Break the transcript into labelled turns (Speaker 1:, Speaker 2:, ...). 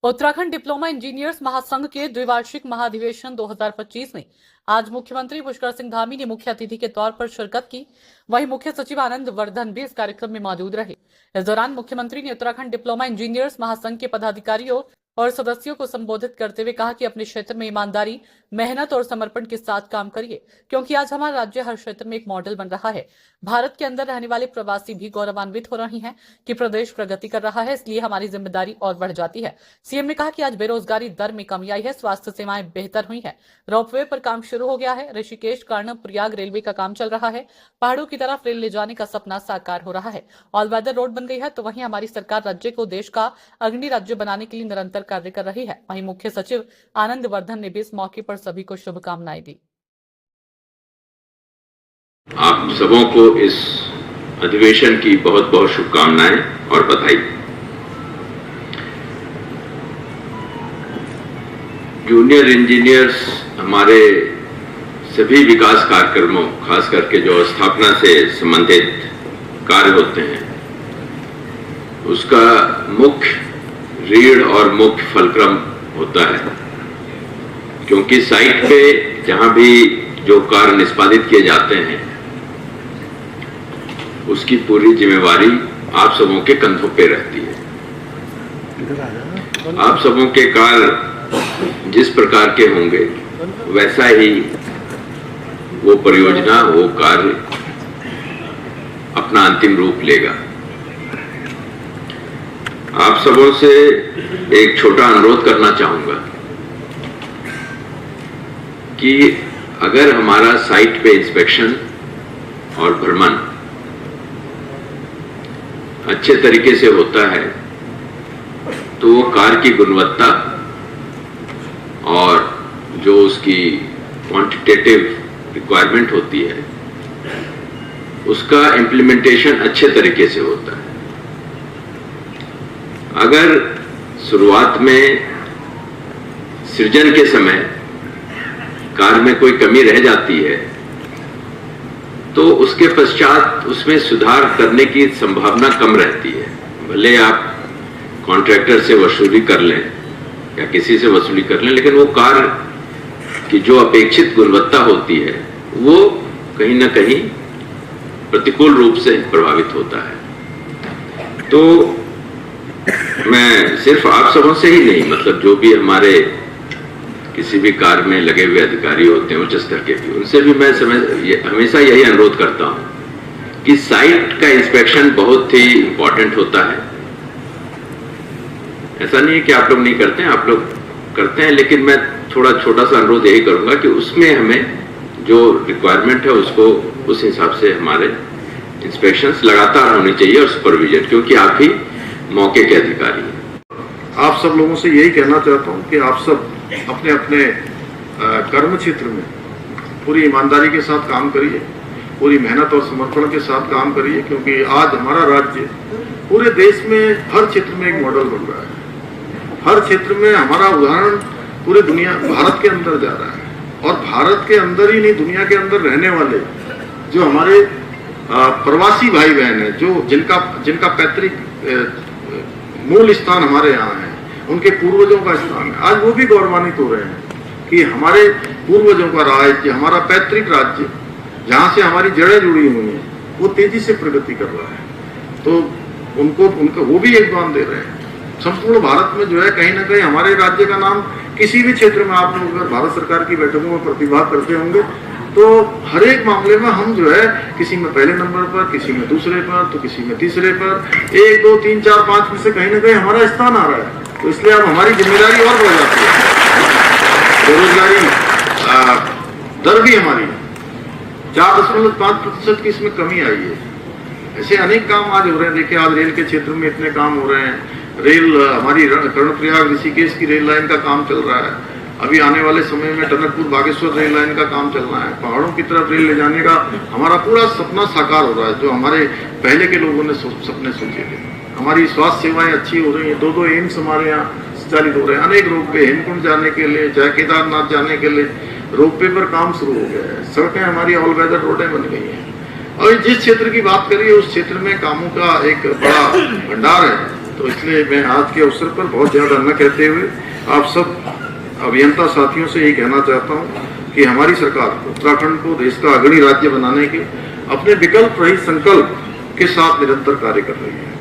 Speaker 1: Uttarakhand diploma engineers महासंघ के द्विवार्षिक महाधिवेशन 2025 में आज मुख्यमंत्री पुष्कर सिंह धामी ने मुख्य अतिथि के तौर पर शिरकत की। वहीं मुख्य सचिव आनंद वर्धन भी इस कार्यक्रम में मौजूद रहे। इस दौरान मुख्यमंत्री ने उत्तराखंड डिप्लोमा इंजीनियर्स महासंघ के पदाधिकारियों और सदस्यों को संबोधित करते हुए कहा कि अपने क्षेत्र में ईमानदारी, मेहनत और समर्पण के साथ काम करिए, क्योंकि आज हमारा राज्य हर क्षेत्र में एक मॉडल बन रहा है। भारत के अंदर रहने वाले प्रवासी भी गौरवान्वित हो रहे हैं कि प्रदेश प्रगति कर रहा है, इसलिए हमारी जिम्मेदारी और बढ़ जाती है। सीएम ने कहा कि आज बेरोजगारी दर में कमी आई है, स्वास्थ्य सेवाएं बेहतर हुई हैं, रोपवे पर काम शुरू हो गया है, ऋषिकेश कर्णम प्रयाग रेलवे का काम चल रहा है, पहाड़ों की तरफ रेल ले जाने का सपना साकार हो रहा है, ऑल वेदर रोड बन गई है। तो वहीं हमारी सरकार राज्य को देश का अग्रणी राज्य बनाने के लिए निरंतर कार्य कर रही है। वहीं मुख्य सचिव आनंद वर्धन ने भी इस मौके पर सभी को शुभकामनाएं दी।
Speaker 2: आप सबों को इस अधिवेशन की बहुत बहुत शुभकामनाएं और बधाई। जूनियर इंजीनियर्स हमारे सभी विकास कार्यक्रमों, खास करके जो स्थापना से संबंधित कार्य होते हैं, उसका मुख्य रीढ़ और मुख्य फलक्रम होता है, क्योंकि साइट पे जहां भी जो कार्य निष्पादित किए जाते हैं उसकी पूरी जिम्मेवारी आप सबों के कंधों पे रहती है। आप सबों के कार्य जिस प्रकार के होंगे वैसा ही वो परियोजना, वो कार्य अपना अंतिम रूप लेगा। आप सबों से एक छोटा अनुरोध करना चाहूंगा कि अगर हमारा साइट पे इंस्पेक्शन और भ्रमण अच्छे तरीके से होता है तो वो कार्य की गुणवत्ता और जो उसकी क्वांटिटेटिव रिक्वायरमेंट होती है उसका इम्प्लीमेंटेशन अच्छे तरीके से होता है। अगर शुरुआत में सृजन के समय कार्य में कोई कमी रह जाती है तो उसके पश्चात उसमें सुधार करने की संभावना कम रहती है। भले आप कॉन्ट्रैक्टर से वसूली कर लें या किसी से वसूली कर लें, लेकिन वो कार्य की जो अपेक्षित गुणवत्ता होती है वो कहीं ना कहीं प्रतिकूल रूप से प्रभावित होता है। तो मैं सिर्फ आप सबों से ही नहीं, मतलब जो भी हमारे किसी भी कार्य में लगे हुए अधिकारी होते हैं उच्च स्तर के भी, उनसे भी मैं हमेशा यही अनुरोध करता हूं कि साइट का इंस्पेक्शन बहुत ही इंपॉर्टेंट होता है। ऐसा नहीं है कि आप लोग नहीं करते हैं, आप लोग करते हैं, लेकिन मैं थोड़ा छोटा सा अनुरोध यही करूंगा कि उसमें हमें जो रिक्वायरमेंट है उसको उस हिसाब से हमारे इंस्पेक्शंस लगातार होनी चाहिए और सुपरविजन, क्योंकि आप ही मौके के अधिकारी हैं।
Speaker 3: आप सब लोगों से यही कहना चाहता हूं कि आप सब अपने अपने कर्म क्षेत्र में पूरी ईमानदारी के साथ काम करिए, पूरी मेहनत और समर्पण के साथ काम करिए, क्योंकि आज हमारा राज्य पूरे देश में हर क्षेत्र में एक मॉडल बन रहा है। हर क्षेत्र में हमारा उदाहरण पूरी दुनिया, भारत के अंदर जा रहा है। और भारत के अंदर ही नहीं, दुनिया के अंदर रहने वाले जो हमारे प्रवासी भाई बहन है, जो जिनका पैतृक मूल स्थान हमारे यहाँ है, उनके पूर्वजों का स्थान है, आज वो भी गौरवान्वित हो रहे हैं कि हमारे पूर्वजों का राज्य, हमारा पैतृक राज्य जहाँ से हमारी जड़ें जुड़ी हुई हैं, वो तेजी से प्रगति कर रहा है। तो उनको वो भी योगदान दे रहे हैं। संपूर्ण भारत में जो है कहीं ना कहीं हमारे राज्य का नाम किसी भी क्षेत्र में आप लोग अगर भारत सरकार की बैठकों में प्रतिभाग करते होंगे तो हर एक मामले में हम जो है किसी में पहले नंबर पर, किसी में दूसरे पर, तो किसी में तीसरे पर, 1, 2, 3, 4, 5 में से कहीं ना कहीं हमारा स्थान आ रहा है। तो इसलिए अब हमारी जिम्मेदारी और बढ़ जाती है। बेरोजगारी दर भी हमारी 4.5% की इसमें कमी आई है। ऐसे अनेक काम आज हो रहे हैं। देखिए आज रेल के क्षेत्र में इतने काम हो रहे हैं। रेल हमारी कर्णप्रयाग ऋषिकेश की रेल लाइन का काम चल रहा है। अभी आने वाले समय में टनकपुर बागेश्वर रेल लाइन का काम चल रहा है। पहाड़ों की तरफ रेल ले जाने का हमारा पूरा सपना साकार हो रहा है, जो हमारे पहले के लोगों ने सपने सोचे थे। हमारी स्वास्थ्य सेवाएं अच्छी हो रही हैं। 2 एम्स हमारे यहाँ संचालित हो रहे हैं। अनेक रोपवे, हेमकुंड जाने के लिए, चाहे केदारनाथ जाने के लिए रोपवे पर काम शुरू हो गया है। सड़कें हमारी ऑल वेदर रोडें बन गई हैं। और जिस क्षेत्र की बात करिए उस क्षेत्र में कामों का एक बड़ा भंडार है। तो इसलिए मैं आज के अवसर पर बहुत ज्यादा न कहते हुए आप सब अभियंता साथियों से यही कहना चाहता हूं कि हमारी सरकार उत्तराखंड को देश का अग्रणी राज्य बनाने के अपने विकल्प रहित संकल्प के साथ निरंतर कार्य कर रही है।